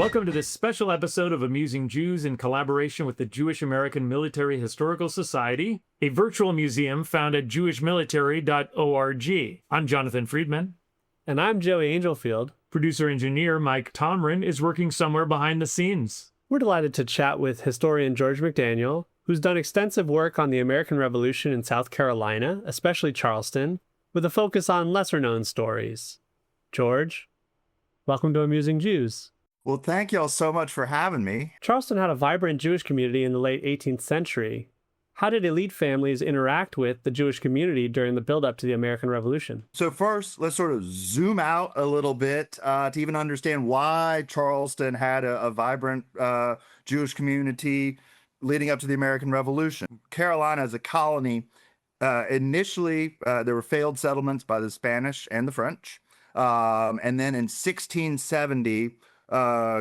Welcome to this special episode of Amusing Jews in collaboration with the Jewish American Military Historical Society, a virtual museum found at jewishmilitary.org. I'm Jonathan Friedmann. And I'm Joey Angelfield. Producer-engineer Mike Tomren is working somewhere behind the scenes. We're delighted to chat with historian George McDaniel, who's done extensive work on the American Revolution in South Carolina, especially Charleston, with a focus on lesser-known stories. George, welcome to Amusing Jews. Well, thank y'all so much for having me. Charleston had a vibrant Jewish community in the late 18th century. How did elite families interact with the Jewish community during the build-up to the American Revolution? So first, let's sort of zoom out a little bit to even understand why Charleston had a vibrant Jewish community leading up to the American Revolution. Carolina as a colony, initially there were failed settlements by the Spanish and the French. And then in 1670,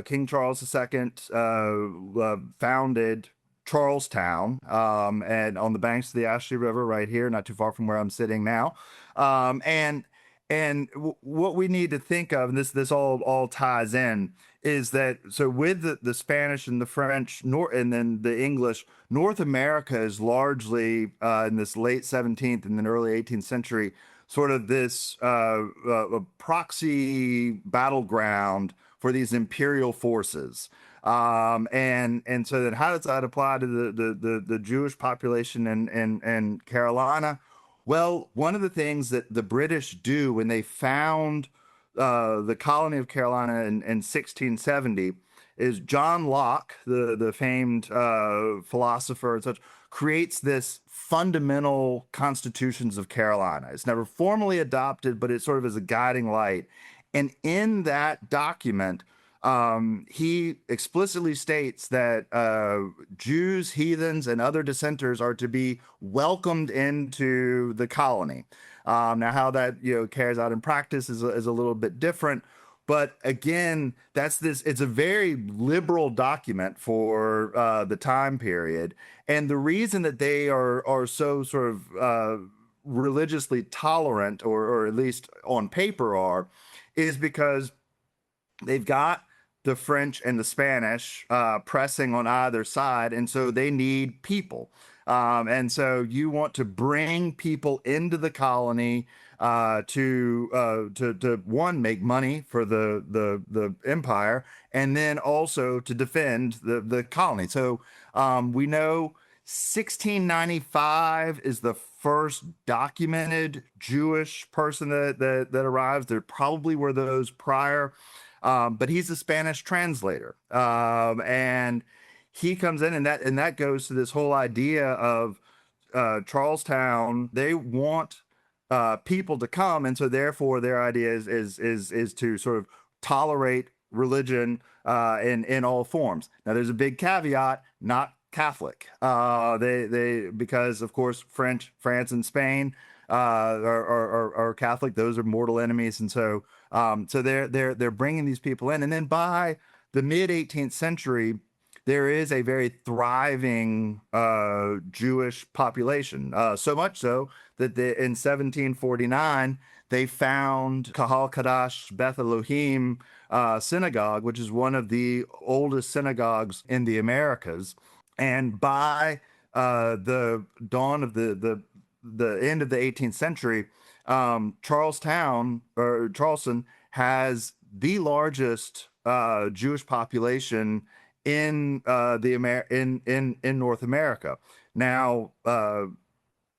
King Charles II founded Charlestown, and on the banks of the Ashley River right here, not too far from where I'm sitting now. And what we need to think of, and this all ties in, is that so with the Spanish and the French, and then the English, North America is largely in this late 17th and then early 18th century, sort of this proxy battleground for these imperial forces. And so then how does that apply to the Jewish population in Carolina? Well, one of the things that the British do when they found the colony of Carolina in 1670 is John Locke, the famed philosopher and such, creates this fundamental constitutions of Carolina. It's never formally adopted, but it sort of is a guiding light. And in that document, he explicitly states that Jews, heathens, and other dissenters are to be welcomed into the colony. Now, how that carries out in practice is a little bit different. But again, it's a very liberal document for the time period. And the reason that they are so sort of religiously tolerant, or at least on paper is because they've got the French and the Spanish pressing on either side, and so they need people. And so you want to bring people into the colony to one, make money for the empire, and then also to defend the colony. So we know 1695 is the first documented Jewish person that arrives. There probably were those prior, but he's a Spanish translator, and he comes in, and that goes to this whole idea of Charlestown. They want people to come, and so therefore their idea is to sort of tolerate religion in all forms. Now, there's a big caveat: not Catholic. They because of course France, and Spain are Catholic. Those are mortal enemies, and so they're bringing these people in, and then by the mid 18th century, there is a very thriving Jewish population. So much so that in 1749 they found Kahal Kadash Beth Elohim synagogue, which is one of the oldest synagogues in the Americas. And by the dawn of the end of the 18th century, Charleston has the largest Jewish population in North America. Now,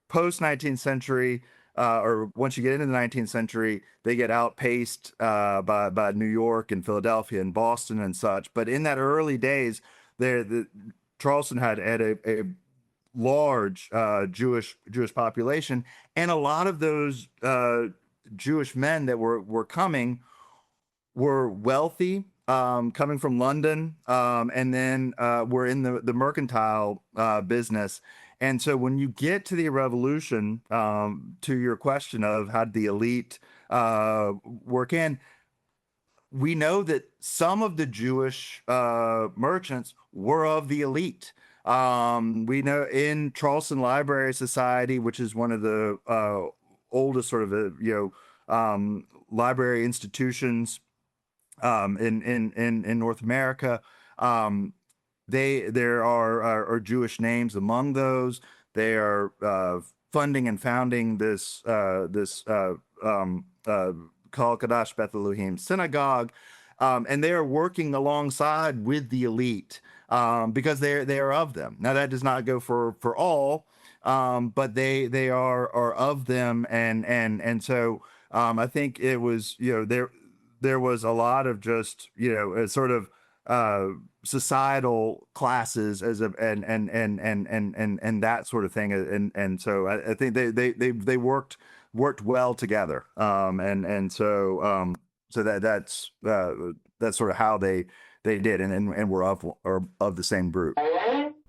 post 19th century, or once you get into the 19th century, they get outpaced by New York and Philadelphia and Boston and such. But in that early days, Charleston had a large Jewish population, and a lot of those Jewish men that were coming were wealthy, coming from London, and then were in the mercantile business. And so when you get to the Revolution, to your question of how did the elite work in, we know that some of the Jewish merchants were of the elite. We know in Charleston Library Society, which is one of the oldest sort of library institutions in North America. There are Jewish names among those. They are funding and founding this Kol Kadash Beth Elohim synagogue, and they are working alongside with the elite because they are of them. Now that does not go for all, but they are of them, and so I think it was there was a lot of just a sort of societal classes as a and that sort of thing, and so I think they worked well together, and so so that's sort of how they did, and were of the same group.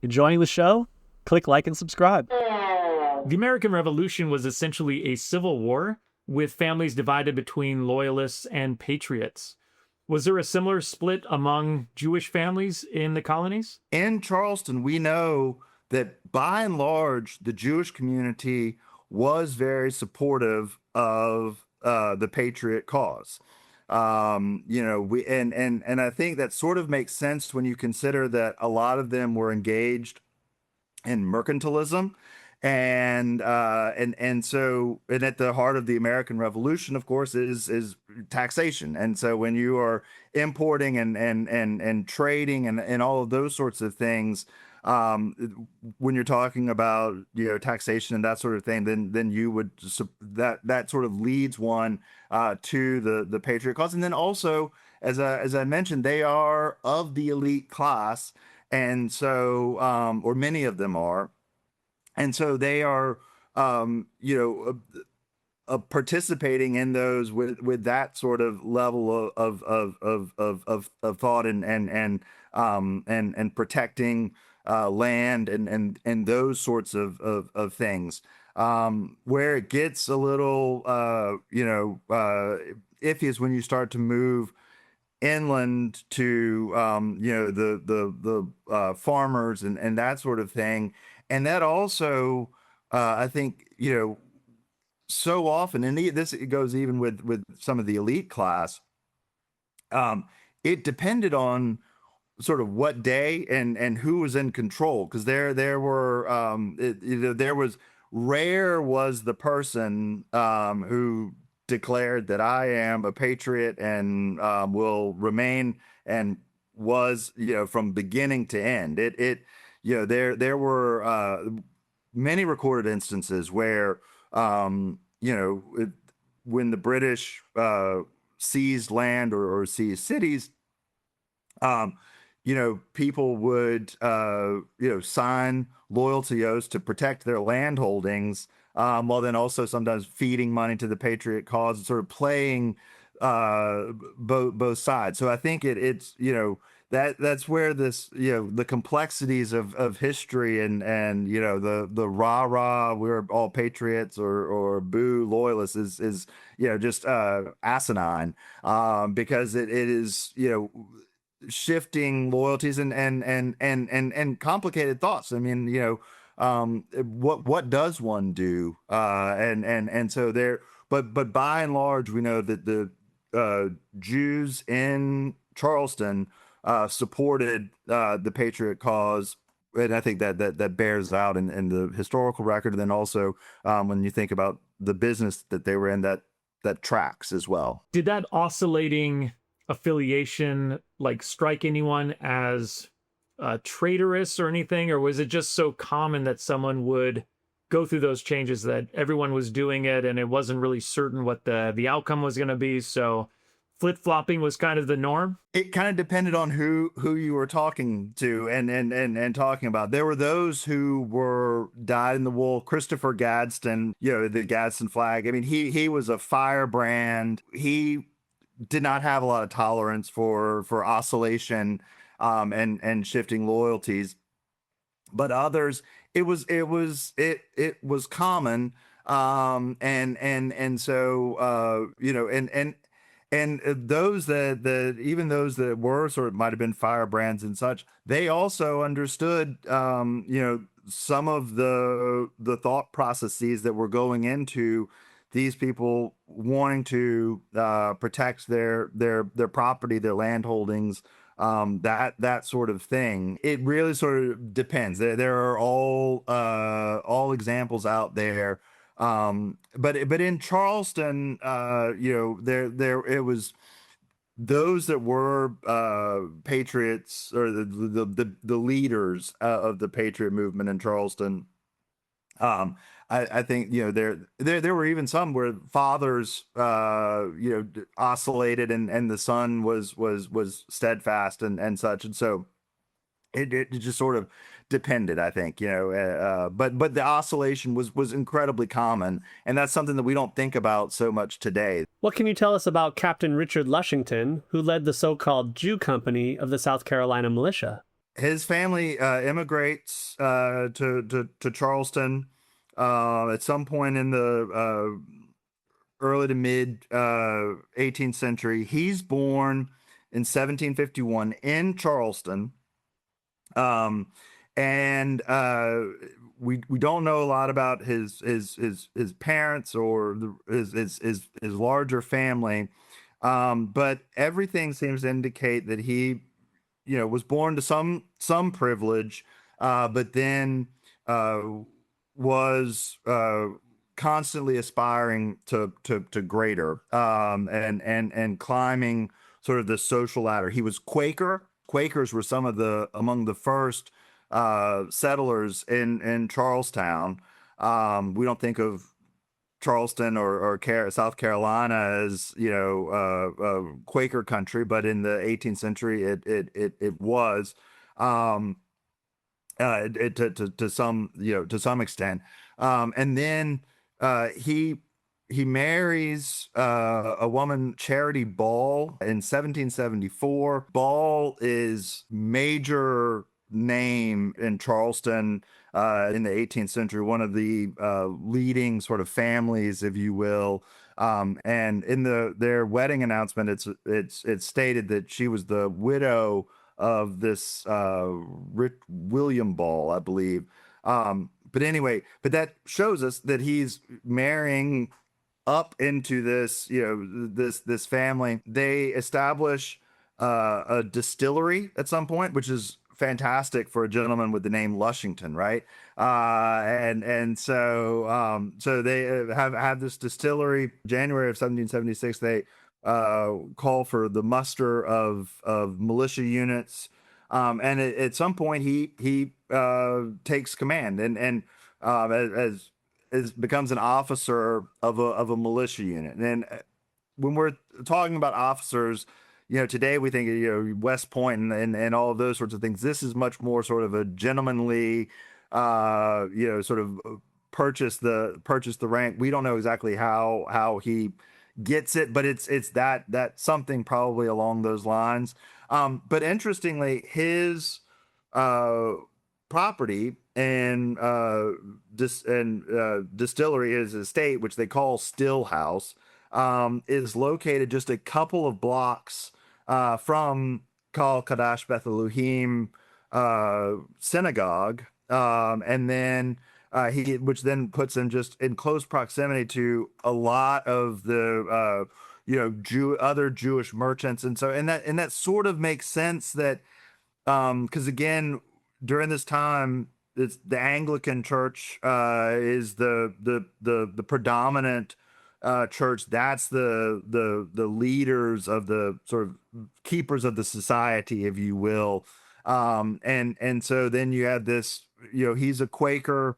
Enjoying the show? Click like and subscribe. The American Revolution was essentially a civil war with families divided between loyalists and patriots. Was there a similar split among Jewish families in the colonies? In Charleston, we know that by and large, the Jewish community was very supportive of the patriot cause. We and I think that sort of makes sense when you consider that a lot of them were engaged in mercantilism, and so at the heart of the American Revolution, of course, is taxation. And so when you are importing and trading and all of those sorts of things, when you're talking about taxation and that sort of thing, then you would that sort of leads one to the patriot cause. And then also, as I mentioned, they are of the elite class, and so or many of them are. And so they are, participating in those with that sort of level of thought and protecting land and those sorts of things. Where it gets a little iffy is when you start to move inland to the farmers and that sort of thing. And that also, I think, so often, and it goes even with some of the elite class, it depended on sort of what day and who was in control, because there were there was rare was the person who declared that I am a patriot and will remain, and was from beginning to end. There were many recorded instances where when the British seized land or seized cities, people would sign loyalty oaths to protect their land holdings, while then also sometimes feeding money to the patriot cause and sort of playing both sides. So I think it's that's where this the complexities of history and the rah we're all patriots or boo loyalists is just asinine, because it is shifting loyalties and complicated thoughts. I mean, what does one do? And so there, but by and large, we know that the Jews in Charleston supported the patriot cause, and I think that bears out in the historical record, and then also when you think about the business that they were in, that tracks as well. Did that oscillating affiliation strike anyone as traitorous or anything, or was it just so common that someone would go through those changes that everyone was doing it and it wasn't really certain what the outcome was going to be, so flip-flopping was kind of the norm? It kind of depended on who you were talking to and talking about. There were those who were dyed in the wool. Christopher Gadsden, the Gadsden flag. I mean, he was a firebrand. He did not have a lot of tolerance for oscillation and shifting loyalties. But others, it was common, and so and those that even those that were sort of might have been firebrands and such, they also understood some of the thought processes that were going into these people wanting to protect their property, their land holdings, that sort of thing. It really sort of depends. There are all examples out there. But in Charleston, there it was those that were patriots, or the leaders of the patriot movement in Charleston. I think there were even some where fathers oscillated, and the son was steadfast and such, and so it just sort of depended, I think, but the oscillation was incredibly common, and that's something that we don't think about so much today. What can you tell us about Captain Richard Lushington, who led the so-called Jew Company of the South Carolina militia? His family immigrates to Charleston at some point in the early to mid 18th century. He's born in 1751 in Charleston. And we don't know a lot about his parents or his larger family, but everything seems to indicate that he was born to some privilege, but then was constantly aspiring to greater, and climbing sort of the social ladder. He was Quaker. Quakers were among the first settlers in Charlestown. We don't think of Charleston or South Carolina as Quaker country, but in the 18th century it was, to some extent. And then he marries a woman, Charity Ball, in 1774. Ball is major name in Charleston in the 18th century, one of the leading sort of families, if you will. And in their wedding announcement, it's stated that she was the widow of this William Ball, I believe. But anyway, that shows us that he's marrying up into this, this family. They establish a distillery at some point, which is fantastic for a gentleman with the name Lushington, right? And so they have this distillery. January of 1776, they call for the muster of militia units, and at some point he takes command and as becomes an officer of a militia unit. And when we're talking about officers, today we think West Point and all of those sorts of things. This is much more sort of a gentlemanly, sort of purchase the rank. We don't know exactly how he gets it, but it's that something probably along those lines. But interestingly, his property and distillery, his estate, which they call Stillhouse, is located just a couple of blocks from Kal Kadash Beth Elohim synagogue, and then which then puts him just in close proximity to a lot of the other Jewish merchants, and that sort of makes sense that because again, during this time, it's the Anglican Church is the predominant church. That's the leaders of the sort of keepers of the society, if you will. And so then you have this, he's a Quaker,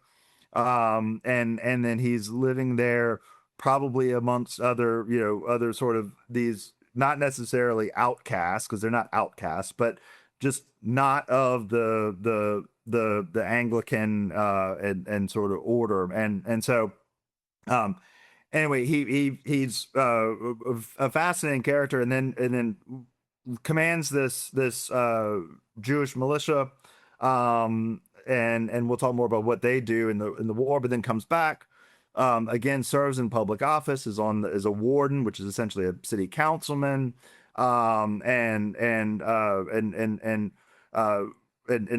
and then he's living there probably amongst other sort of these, not necessarily outcasts, because they're not outcasts, but just not of the Anglican and sort of order. And so anyway, he's a fascinating character, and then commands this Jewish militia, and we'll talk more about what they do in the war, but then comes back, again serves in public office, is a warden, which is essentially a city councilman, and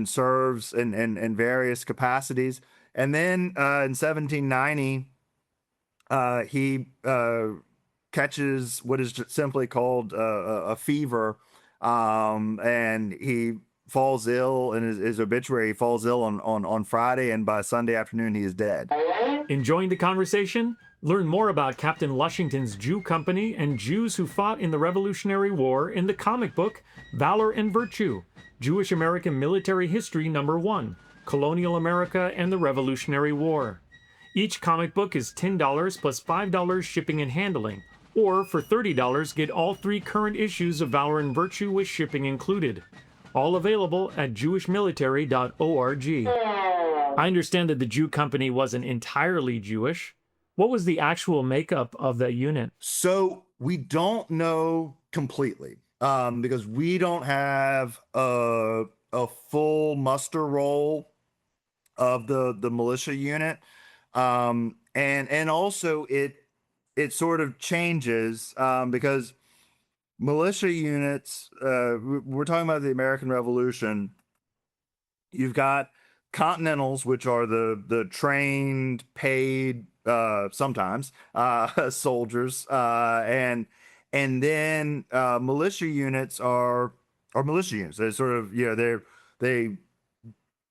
serves in various capacities. And then in 1790, he catches what is just simply called a fever, and he falls ill. In his obituary, he falls ill on Friday, and by Sunday afternoon, he is dead. Enjoying the conversation? Learn more about Captain Lushington's Jew Company and Jews who fought in the Revolutionary War in the comic book Valor and Virtue, Jewish American Military History #1, Colonial America and the Revolutionary War. Each comic book is $10 plus $5 shipping and handling, or for $30 get all 3 current issues of Valor and Virtue with shipping included. All available at jewishmilitary.org. I understand that the Jew Company wasn't entirely Jewish. What was the actual makeup of the unit? So we don't know completely, because we don't have a full muster roll of the militia unit, and also it sort of changes, because militia units, we're talking about the American Revolution. You've got Continentals, which are the trained, paid, sometimes soldiers, and then militia units are militia units. They sort of, they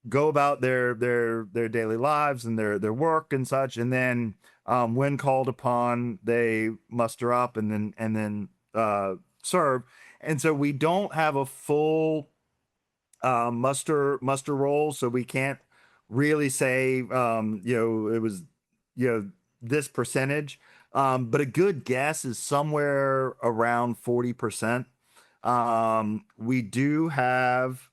go about their daily lives and their work and such, and then when called upon, they muster up and then serve. And so we don't have a full muster roll, so we can't really say it was this percentage, but a good guess is somewhere around 40%. We do have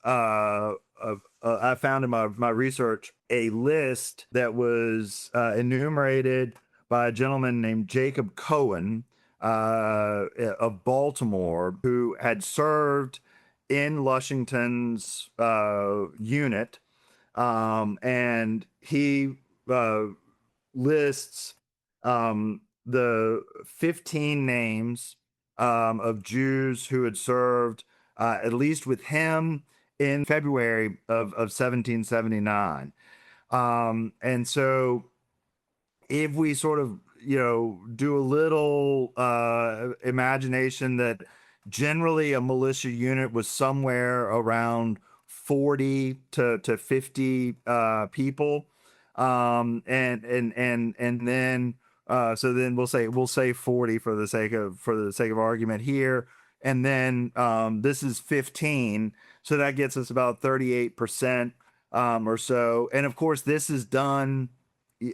I found in my research a list enumerated by a gentleman named Jacob Cohen of Baltimore, who had served in Lushington's unit, and he lists the 15 names of Jews who had served at least with him in February of 1779. And so if we sort of, do a little imagination that generally a militia unit was somewhere around 40 to 50 people. And then so then we'll say 40 for the sake of argument here. And then this is 15. So that gets us about 38% or so. And of course, this is done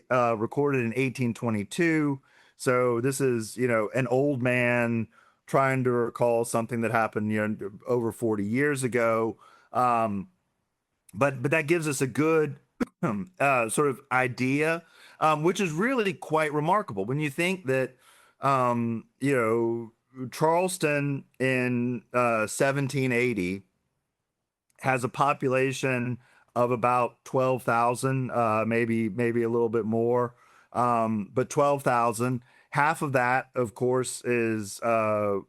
recorded in 1822. So this is, an old man trying to recall something that happened, over 40 years ago. But that gives us a good sort of idea, which is really quite remarkable when you think that, Charleston in 1780 has a population of about 12,000, maybe a little bit more, but 12,000. Half of that, of course, is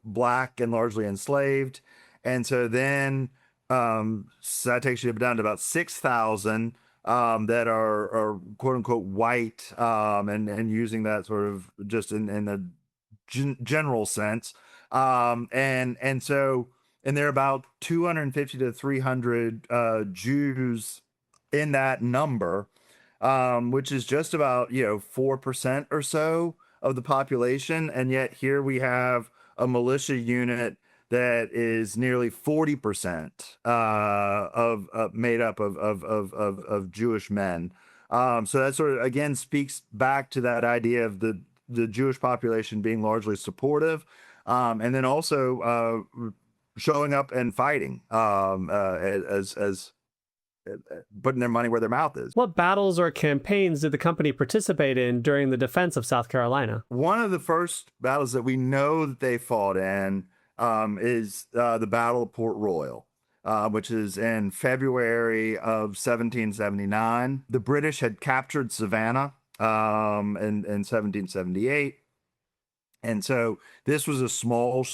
black and largely enslaved, and so then so that takes you down to about 6,000 that are quote unquote white, and using that sort of just in a general sense, and so. And there are about 250 to 300 Jews in that number, which is just about 4% or so of the population. And yet here we have a militia unit that is nearly 40% of made up of Jewish men. So that sort of again speaks back to that idea of the Jewish population being largely supportive, and then also showing up and fighting, as putting their money where their mouth is. What battles or campaigns did the company participate in during the defense of South Carolina? One of the first battles that we know that they fought in is the Battle of Port Royal, which is in February of 1779. The British had captured Savannah in 1778. And so this was a small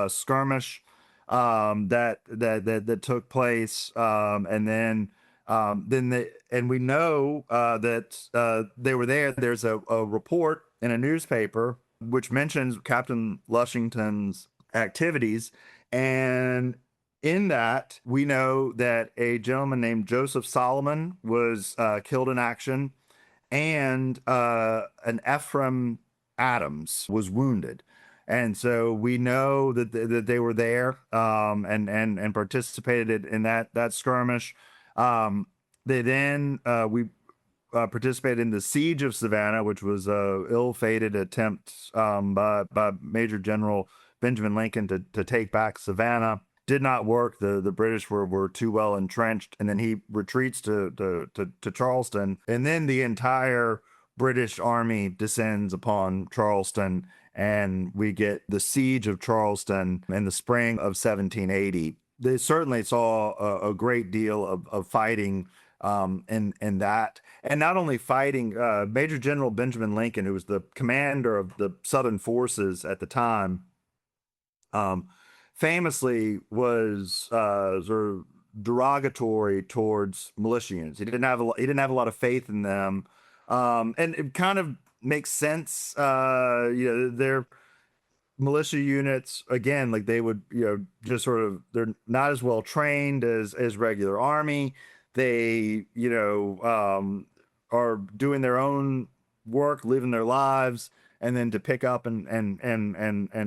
skirmish that took place, and then And we know that they were there. There's a report in a newspaper which mentions Captain Lushington's activities, and in that we know that a gentleman named Joseph Solomon was killed in action, and an Ephraim Adams was wounded. And so we know that they were there, and participated in that skirmish. They then we participated in the siege of Savannah, which was a ill-fated attempt by Major General Benjamin Lincoln to take back Savannah. Did not work. The British were too well entrenched, and then he retreats to Charleston, and then the entire British army descends upon Charleston, and we get the siege of Charleston in the spring of 1780. They certainly saw a great deal of fighting in that, and not only fighting. Major General Benjamin Lincoln, who was the commander of the Southern forces at the time, famously was sort of derogatory towards militia units. He didn't have a lot of faith in them, and it kind of makes sense. Their militia units, again, like they would, just sort of, they're not as well trained as regular army. They, are doing their own work, living their lives, and then to pick up and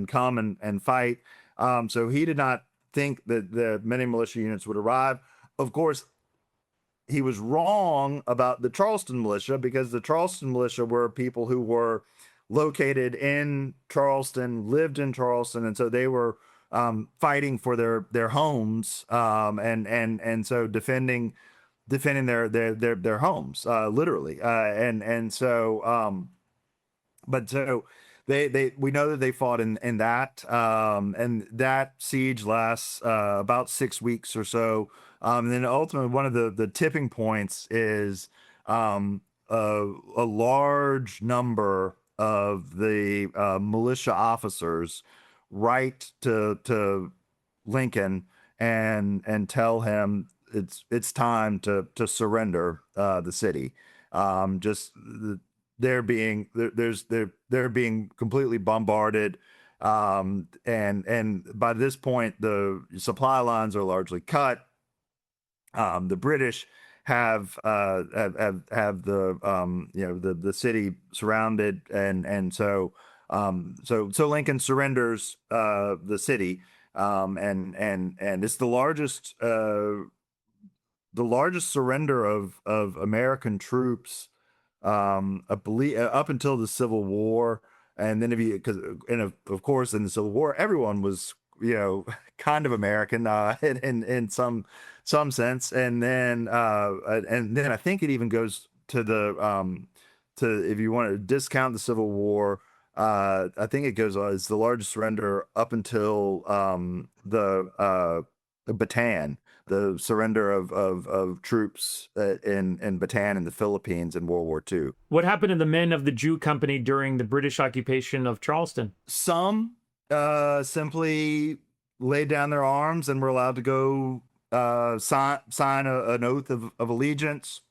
come and fight. So he did not think that the many militia units would arrive. Of course, he was wrong about the Charleston militia, because the Charleston militia were people who were located in Charleston, lived in Charleston, and so they were fighting for their homes, and so defending their homes, literally, and so but so they we know that they fought in that, and that siege lasts about 6 weeks or so. And then ultimately one of the tipping points is a large number of the militia officers write to Lincoln and tell him it's time to surrender the city. They're being completely bombarded, and by this point the supply lines are largely cut. The British have the city surrounded, and so Lincoln surrenders the city, and it's the largest surrender of American troops, I believe, up until the Civil War. And then of course in the Civil War everyone was kind of American, in some sense, and then I think it even goes to if you want to discount the Civil War, I think it goes it's the largest surrender up until the Bataan, the surrender of troops in Bataan in the Philippines in World War II. What happened to the men of the Jew Company during the British occupation of Charleston? Some simply laid down their arms and were allowed to go sign an oath of allegiance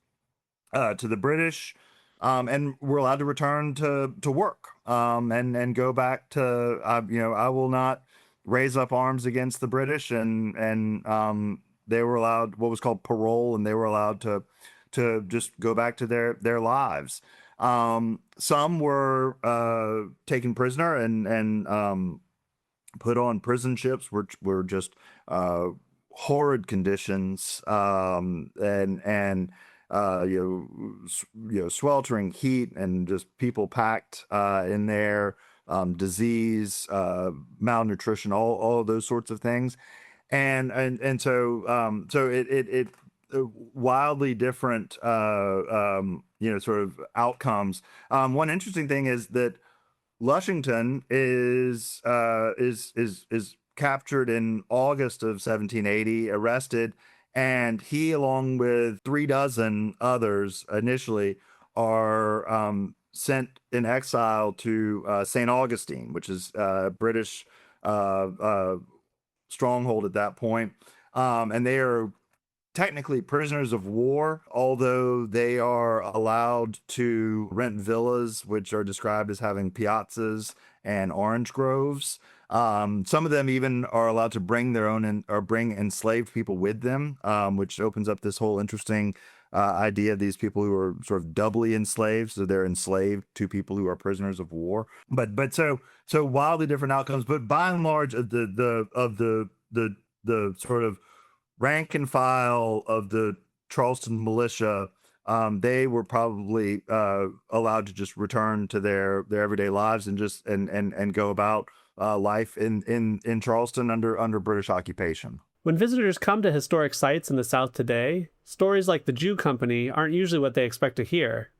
to the British, and were allowed to return to work, and go back to I will not raise up arms against the British, and they were allowed what was called parole, and they were allowed to just go back to their lives. Some were taken prisoner and put on prison ships, which were just horrid conditions, and sweltering heat, and just people packed in there, disease, malnutrition, all of those sorts of things, and so it wildly different sort of outcomes. One interesting thing is that Lushington is captured in August of 1780, arrested, and he, along with 36 others initially, are sent in exile to St. Augustine, which is a British stronghold at that point, and they are technically prisoners of war, although they are allowed to rent villas, which are described as having piazzas and orange groves. Some of them even are allowed to bring their own or bring enslaved people with them, which opens up this whole interesting idea of these people who are sort of doubly enslaved, so they're enslaved to people who are prisoners of war. But wildly different outcomes. But by and large, of the sort of rank and file of the Charleston militia, they were probably allowed to just return to their everyday lives and just and go about life in Charleston under British occupation. When visitors come to historic sites in the South today, stories like the Jew Company aren't usually what they expect to hear.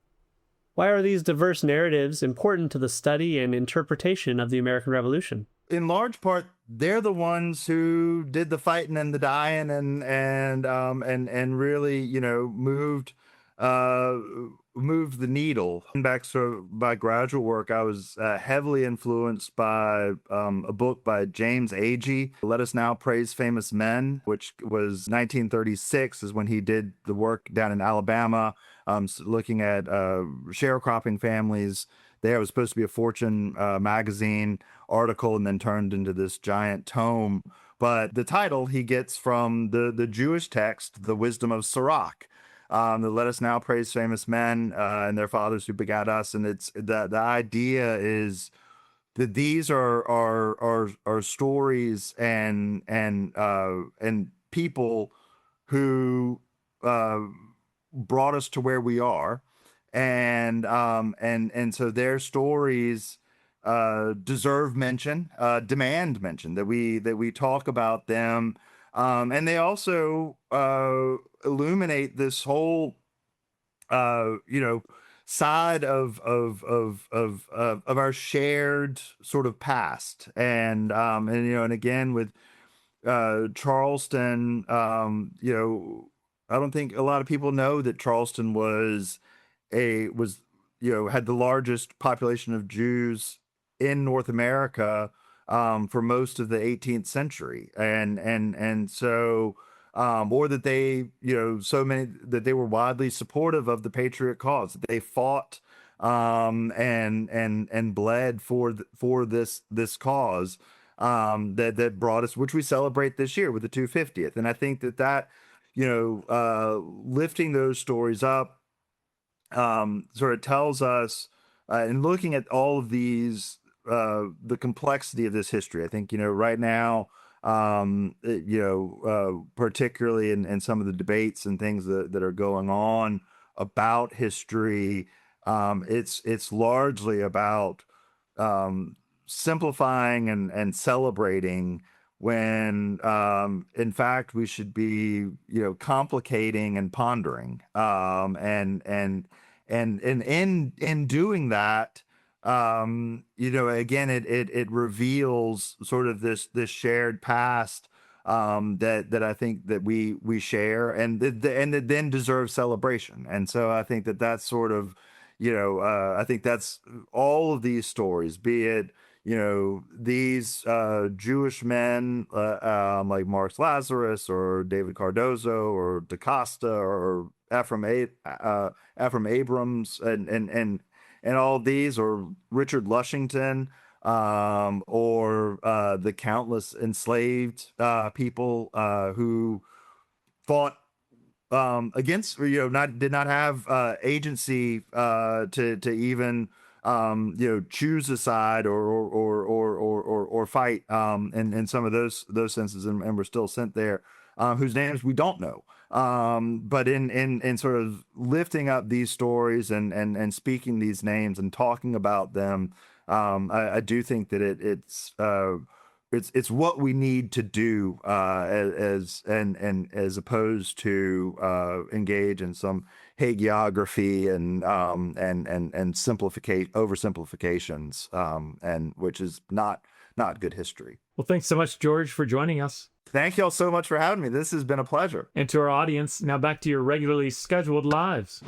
Why are these diverse narratives important to the study and interpretation of the American Revolution? In large part, they're the ones who did the fighting and the dying and really, you know, moved the needle. Back sort of by graduate work, I was heavily influenced by a book by James Agee, Let Us Now Praise Famous Men, which was 1936 is when he did the work down in Alabama, looking at sharecropping families. There was supposed to be a Fortune magazine article and then turned into this giant tome. But the title he gets from the Jewish text, The Wisdom of Sirach. The Let Us Now Praise Famous Men and their fathers who begat us. And it's the idea is that these are stories and people who brought us to where we are. And so their stories deserve mention, demand mention, that we talk about them, and they also illuminate this whole side of our shared sort of past, and and again with Charleston, I don't think a lot of people know that Charleston had the largest population of Jews in North America for most of the 18th century, and so or that they so many that they were widely supportive of the patriot cause. They fought and bled for this cause that brought us, which we celebrate this year with the 250th. And I think that lifting those stories up sort of tells us, in looking at all of these, the complexity of this history. I think, right now, particularly in some of the debates and things that are going on about history, it's largely about simplifying and celebrating when in fact we should be complicating and pondering, and in doing that, again it reveals sort of this shared past that I think that we share, and that then deserves celebration. And so I think that's sort of I think that's all of these stories, be it these Jewish men like Mark Lazarus or David Cardozo or DaCosta or Ephraim Abrams and all these, or Richard Lushington, or the countless enslaved people who fought against, did not have agency to even choose a side or fight in some of those senses, and we're still sent there, whose names we don't know. But in sort of lifting up these stories and speaking these names and talking about them, I do think that it's what we need to do as opposed to engage in some hagiography and oversimplifications, and which is not good history. Well, thanks so much, George, for joining us. Thank you all so much for having me. This has been a pleasure. And to our audience, now back to your regularly scheduled lives.